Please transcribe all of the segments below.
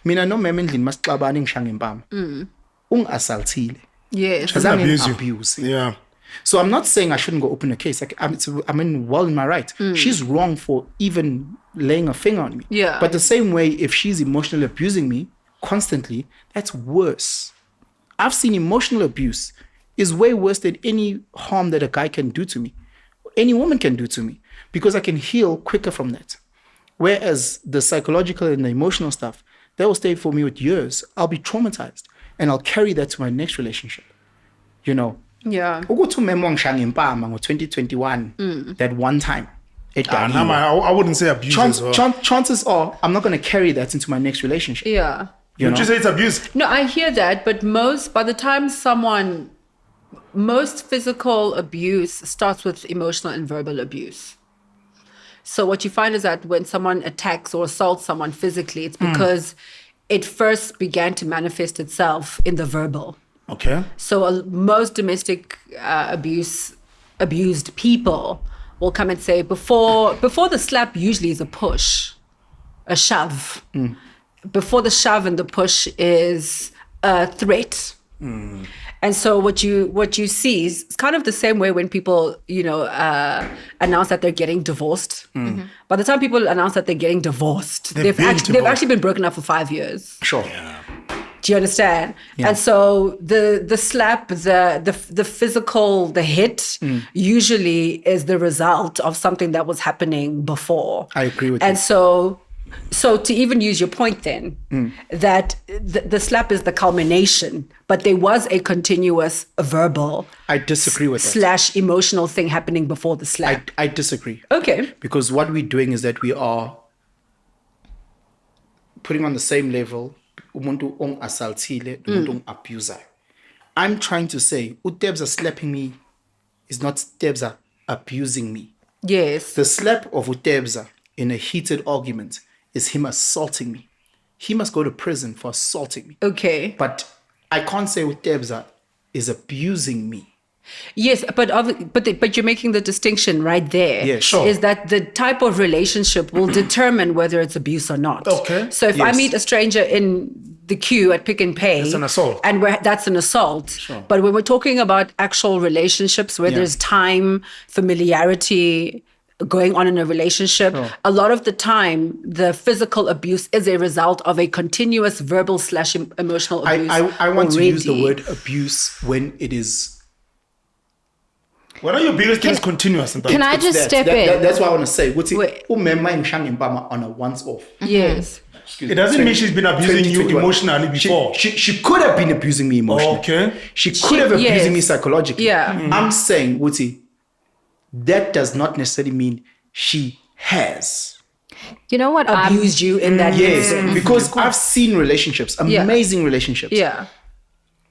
Mina no meme endlini masixabana ngishanga impama. Ungasaltile. Yes. Abuse. Yeah. So I'm not saying I shouldn't go open a case. I'm well in my right. She's wrong for even laying a finger on me. Yeah. But the same way, if she's emotionally abusing me constantly, that's worse. I've seen emotional abuse is way worse than any harm that a guy can do to me, any woman can do to me, because I can heal quicker from that. Whereas the psychological and the emotional stuff, that will stay for me with years. I'll be traumatized and I'll carry that to my next relationship. You know? Yeah. Ukuthi umema ngishanga impama ngo-2021, that one time. I wouldn't say abuse as well. Chances are I'm not going to carry that into my next relationship. Yeah. Would you say it's abuse? No, I hear that, but by the time most physical abuse starts with emotional and verbal abuse. So what you find is that when someone attacks or assaults someone physically, it's because it first began to manifest itself in the verbal. Okay. So most domestic abused people will come and say, before the slap usually is a push, a shove. Before the shove and the push is a threat. And so what you see is kind of the same way when people, announce that they're getting divorced. By the time people announce that they're getting divorced, they've actually been broken up for 5 years. Sure. Yeah. Do you understand? Yeah. And so the slap, the physical, the hit usually is the result of something that was happening before. I agree with you. And so to even use your point then, that the slap is the culmination, but there was a continuous verbal. I disagree with that. / emotional thing happening before the slap. I disagree. Okay. Because what we're doing is that we are putting on the same level umuntu ong-assaultile, umuntu ong-abuser. I'm trying to say, uTebza slapping me is not Tebza abusing me. Yes. The slap of uTebza in a heated argument is him assaulting me. He must go to prison for assaulting me. Okay. But I can't say uTebza is abusing me. Yes, but you're making the distinction right there. Yeah, sure. Is that the type of relationship will determine whether it's abuse or not. Okay. So if I meet a stranger in the queue at Pick and Pay, it's an assault. And that's an assault. Sure. But when we're talking about actual relationships where there's time, familiarity going on in a relationship, a lot of the time the physical abuse is a result of a continuous verbal / emotional abuse. I want to use the word abuse when it is. What are your biggest things continuous? Can I just step in? That's what I want to say. Umema ngishanga impama on a once-off. Yes. It doesn't mean she's been abusing you emotionally before. She could have been abusing me emotionally. Okay. She could have abusing me psychologically. Yeah. I'm saying, Wuti, that does not necessarily mean she has. You know what? Abused you in that Yes, instance. because I've seen relationships, amazing relationships. Yeah.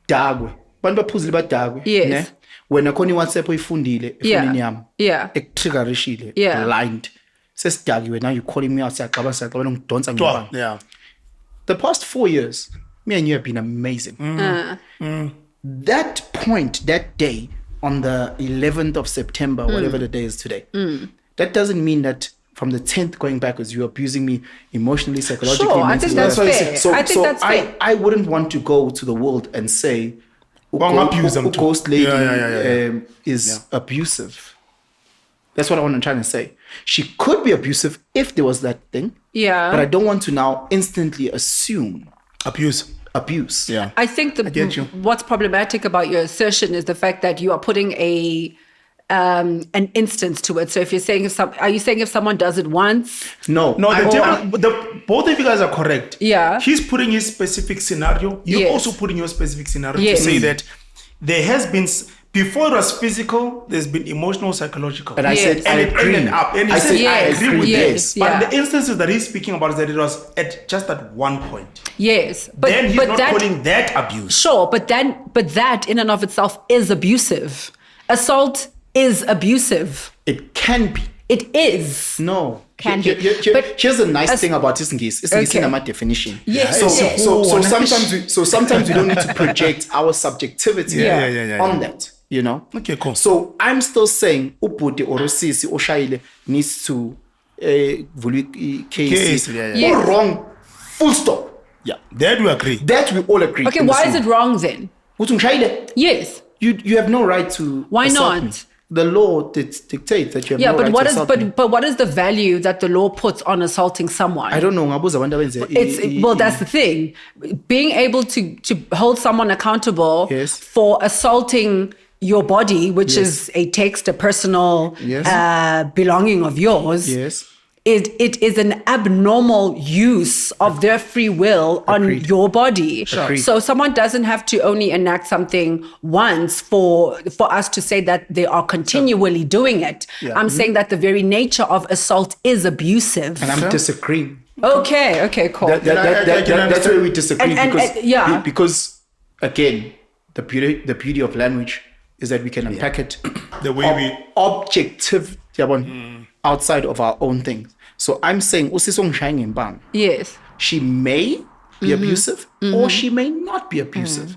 Dagwe. Bantu baphuzile badagwe. Yes. Ne? Wena khona iWhatsApp oyifundile efonini yami. Yeah. Ekutriggerishile. Yeah. Blind. Sesidagiwe now you calling me out siyaqabana ngidonsa ngibanga. Yeah. The past 4 years, me and you have been amazing. That point, that day, on the 11th of September, whatever the day is today, that doesn't mean that from the 10th going backwards, you're abusing me emotionally, psychologically, Sure, I mentally. think that's fair. So, I think that's fair. I wouldn't want to go to the world and say, ghost lady is abusive. That's what I want to try and say. She could be abusive if there was that thing. Yeah. But I don't want to now instantly assume abuse. Yeah. I think what's problematic about your assertion is the fact that you are putting an instance to it. So if you're saying are you saying if someone does it once? No. Both of you guys are correct. Yeah. He's putting his specific scenario. You're also putting your specific scenario to say that there has been, before it was physical, there's been emotional, psychological. And I said, I agree. I agree with this. Yeah. But the instances that he's speaking about is that it was at just at one point. Yes. But then he's not calling that abuse. Sure, but that in and of itself is abusive. Assault is abusive. It can be. It is. No. Can be. But here's the nice thing about Isingis. Isingis is my definition. Yes. So sometimes we don't need to project our subjectivity on that. You know? Okay, cool. So I'm still saying Uputi or Sisi or Shaile needs to case. Yeah. Or wrong. Full stop. Yeah, that we agree. That we all agree. Okay, in this why is room. it wrong then? Uthungishayile. Yes. You have no right to Why assault not? me. The law dictates that you have Yeah, no but right what to is assault me. but what is the value that the law puts on assaulting someone? I don't know. Ngabuza abantu abenze. Well, that's the thing. Being able to hold someone accountable Yes. for assaulting your body, which Yes. is a text, a personal Yes. belonging of yours. Yes. It is an abnormal use of their free will on Agreed. your body. Agreed. So someone doesn't have to only enact something once for us to say that they are continually doing it. Yeah. I'm saying that the very nature of assault is abusive. And I'm disagreeing. Okay, cool. That's where we disagree And because again, the beauty of language is that we can unpack it The way we objective outside of our own things. So I'm saying Usisong Shang Bang. Yes. She may be abusive or she may not be abusive.